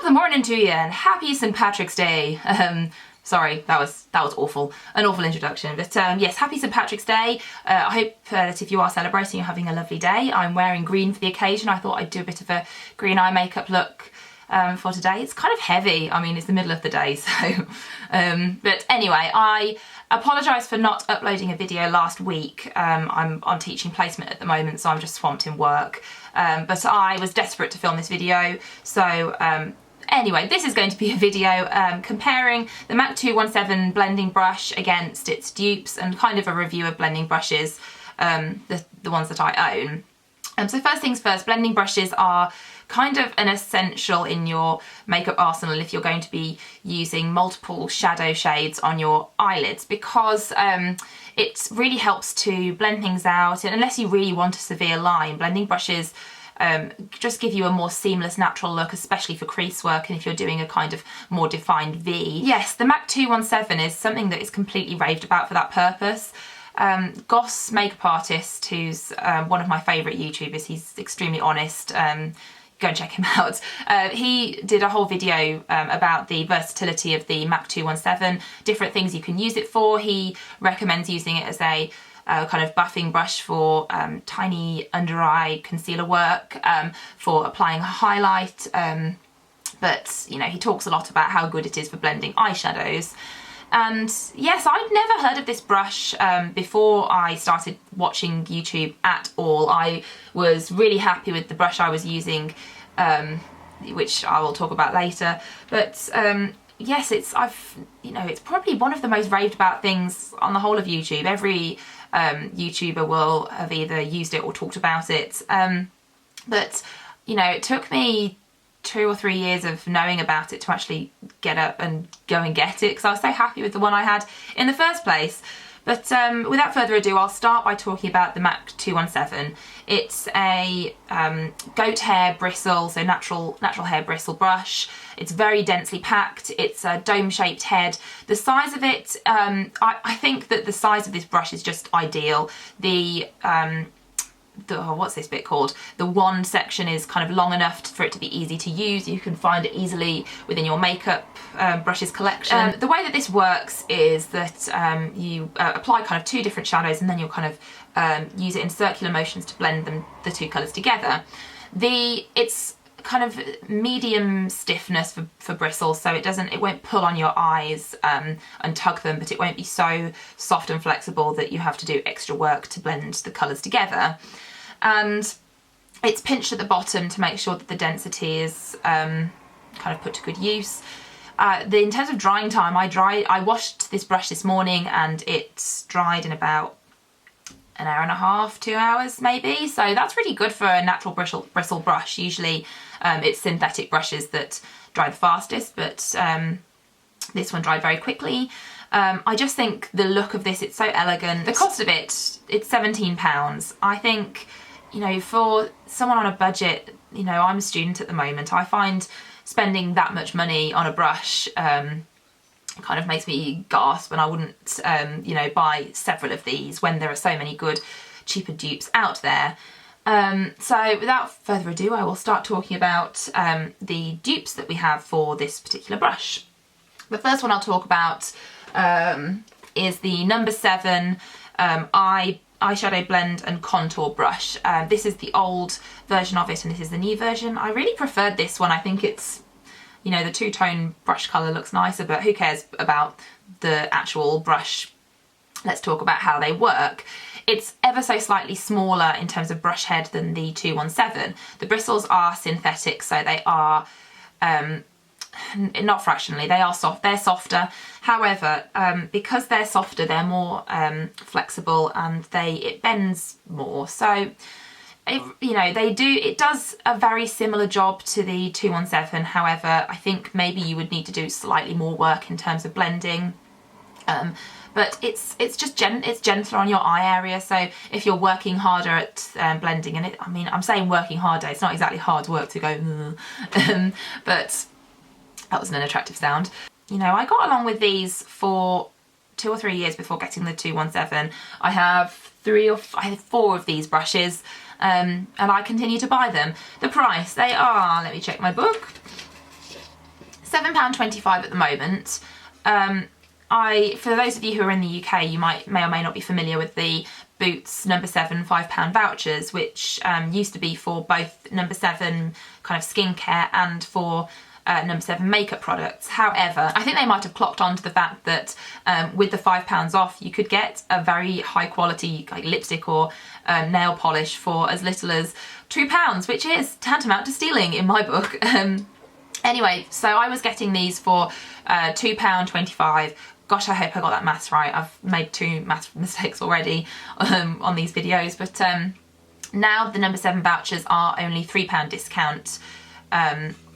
Top of the morning to you and happy St. Patrick's Day. Sorry, that was awful. An awful introduction. But yes, happy St. Patrick's Day. I hope that if you are celebrating, you're having a lovely day. I'm wearing green for the occasion. I thought I'd do a bit of a green eye makeup look for today. It's kind of heavy. I mean, it's the middle of the day, so... but anyway, I apologise for not uploading a video last week. I'm on teaching placement at the moment, so I'm just swamped in work. But I was desperate to film this video, so anyway, this is going to be a video comparing the MAC 217 blending brush against its dupes and kind of a review of blending brushes, the ones that I own. So first things first, blending brushes are kind of an essential in your makeup arsenal if you're going to be using multiple shadow shades on your eyelids, because it really helps to blend things out, and unless you really want a severe line, blending brushes just give you a more seamless, natural look, especially for crease work and if you're doing a kind of more defined V. Yes, the MAC 217 is something that is completely raved about for that purpose. Goss, makeup artist, who's one of my favourite YouTubers, he's extremely honest, go and check him out. He did a whole video about the versatility of the MAC 217, different things you can use it for. He recommends using it as a kind of buffing brush for tiny under eye concealer work, for applying a highlight, but you know, he talks a lot about how good it is for blending eyeshadows. And yes, I'd never heard of this brush before I started watching YouTube at all. I was really happy with the brush I was using, which I will talk about later. But yes, it's probably one of the most raved about things on the whole of YouTube. Every YouTuber will have either used it or talked about it. But you know, it took me 2 or 3 years of knowing about it to actually get up and go and get it, because I was so happy with the one I had in the first place. But without further ado, I'll start by talking about the MAC 217. It's a goat hair bristle, so natural hair bristle brush. It's very densely packed. It's a dome-shaped head. The size of it, I think that the size of this brush is just ideal. What's this bit called? The wand section is kind of long enough for it to be easy to use. You can find it easily within your makeup brushes collection. The way that this works is that you apply kind of 2 different shadows, and then you'll kind of use it in circular motions to blend the 2 colours together. It's kind of medium stiffness for bristles, so it won't pull on your eyes and tug them, but it won't be so soft and flexible that you have to do extra work to blend the colours together. And it's pinched at the bottom to make sure that the density is kind of put to good use. In terms of drying time, I washed this brush this morning and it dried in about an hour and a half, 2 hours maybe, so that's really good for a natural bristle brush. Usually it's synthetic brushes that dry the fastest, but this one dried very quickly. I just think the look of this, it's so elegant. The cost of it, it's £17. I think, you know, for someone on a budget, you know, I'm a student at the moment, I find spending that much money on a brush kind of makes me gasp, and I wouldn't, you know, buy several of these when there are so many good, cheaper dupes out there. So without further ado, I will start talking about the dupes that we have for this particular brush. The first one I'll talk about is the No7 eyeshadow blend and contour brush. This is the old version of it and this is the new version. I really preferred this one. I think it's, you know, the 2-tone brush colour looks nicer, but who cares about the actual brush? Let's talk about how they work. It's ever so slightly smaller in terms of brush head than the 217. The bristles are synthetic, so they are not fractionally, they are soft, they're softer. However, because they're softer, they're more flexible and it bends more. So, you know, it does a very similar job to the 217. However, I think maybe you would need to do slightly more work in terms of blending. But it's gentler on your eye area, so if you're working harder at blending, and I mean, I'm saying working harder, it's not exactly hard work to go, but that wasn't an attractive sound. You know, I got along with these for 2 or 3 years before getting the 217. I have 4 of these brushes, and I continue to buy them. The price, they are, let me check my book. £7.25 at the moment. For those of you who are in the UK, you may or may not be familiar with the Boots No7 £5 vouchers, which used to be for both No7 kind of skincare and for No7 makeup products. However, I think they might have clocked on to the fact that with the £5 off, you could get a very high quality like lipstick or nail polish for as little as £2, which is tantamount to stealing in my book. Anyway, so I was getting these for £2.25. Gosh, I hope I got that maths right. I've made 2 maths mistakes already on these videos, but now the No7 vouchers are only £3 discount,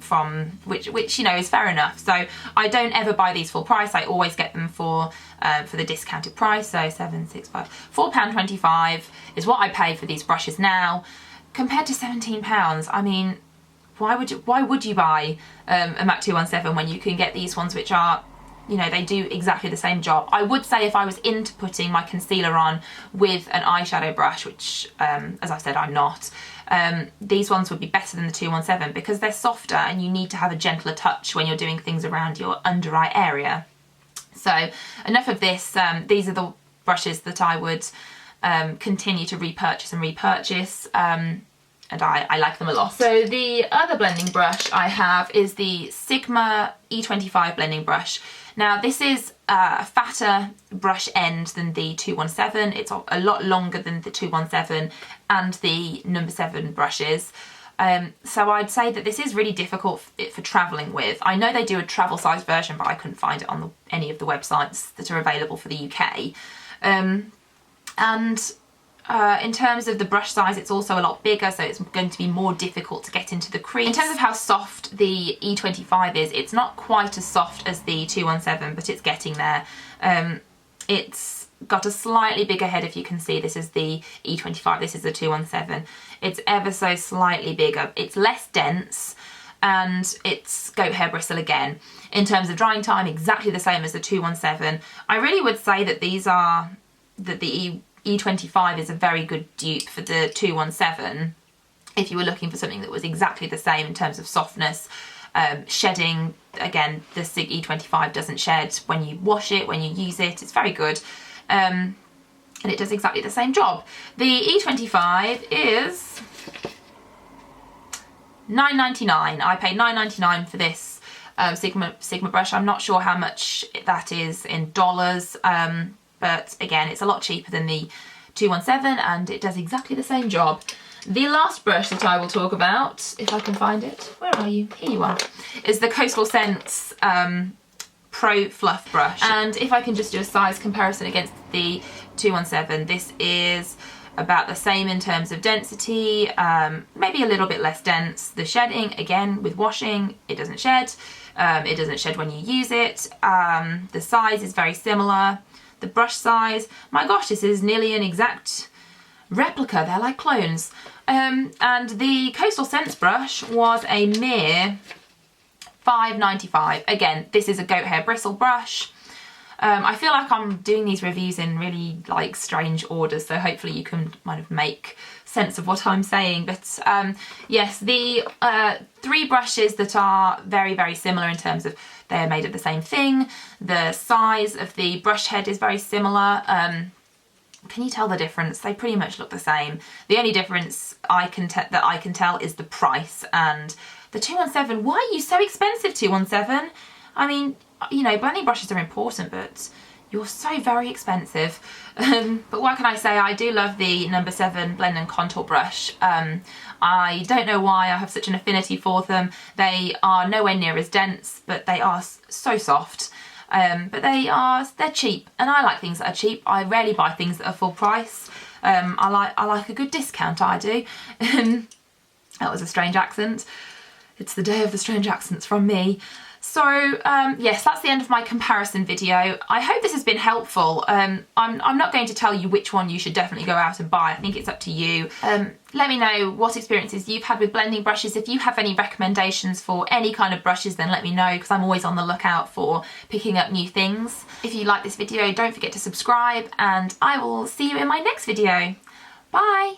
from which you know is fair enough. So I don't ever buy these full price. I always get them for the discounted price. So £4.25 is what I pay for these brushes now, compared to £17. I mean, why would you buy a MAC 217 when you can get these ones which are, you know, they do exactly the same job. I would say if I was into putting my concealer on with an eyeshadow brush, which as I said I'm not, these ones would be better than the 217 because they're softer and you need to have a gentler touch when you're doing things around your under eye area. So enough of this. These are the brushes that I would continue to repurchase and repurchase. And I like them a lot. So the other blending brush I have is the Sigma E25 blending brush. Now this is a fatter brush end than the 217. It's a lot longer than the 217 and the No7 brushes. So I'd say that this is really difficult for travelling with. I know they do a travel size version, but I couldn't find it on any of the websites that are available for the UK. In terms of the brush size, it's also a lot bigger, so it's going to be more difficult to get into the crease. In terms of how soft the E25 is, it's not quite as soft as the 217, but it's getting there. It's got a slightly bigger head, if you can see. This is the E25, this is the 217. It's ever so slightly bigger. It's less dense, and it's goat hair bristle again. In terms of drying time, exactly the same as the 217. I really would say that the E25 is a very good dupe for the 217 if you were looking for something that was exactly the same in terms of softness. Shedding, again, the Sig E25 doesn't shed when you wash it, when you use it. It's very good, and it does exactly the same job. The E25 is $9.99. I paid $9.99 for this Sigma brush. I'm not sure how much that is in dollars, but again, it's a lot cheaper than the 217 and it does exactly the same job. The last brush that I will talk about, if I can find it, where are you? Here you are, is the Coastal Scents Pro Fluff brush. And if I can just do a size comparison against the 217, this is about the same in terms of density, maybe a little bit less dense. The shedding, again, with washing, it doesn't shed. It doesn't shed when you use it. The size is very similar. The brush size, my gosh, this is nearly an exact replica. They're like clones. And the Coastal Scents brush was a mere $5.95. Again, this is a goat hair bristle brush. I feel like I'm doing these reviews in really like strange orders, so hopefully you can kind of make sense of what I'm saying. But yes, the 3 brushes that are very, very similar in terms of they're made of the same thing. The size of the brush head is very similar. Can you tell the difference? They pretty much look the same. The only difference that I can tell is the price. And the 217, why are you so expensive, 217? I mean, you know, blending brushes are important, but you're so very expensive. But what can I say? I do love the No7 Blend and Contour brush. I don't know why I have such an affinity for them. They are nowhere near as dense, but they are so soft. But they're cheap, and I like things that are cheap. I rarely buy things that are full price. I like a good discount, I do. That was a strange accent. It's the day of the strange accents from me. So yes, that's the end of my comparison video. I hope this has been helpful. I'm not going to tell you which one you should definitely go out and buy. I think it's up to you. Let me know what experiences you've had with blending brushes. If you have any recommendations for any kind of brushes, then let me know, because I'm always on the lookout for picking up new things. If you like this video, don't forget to subscribe, and I will see you in my next video. Bye!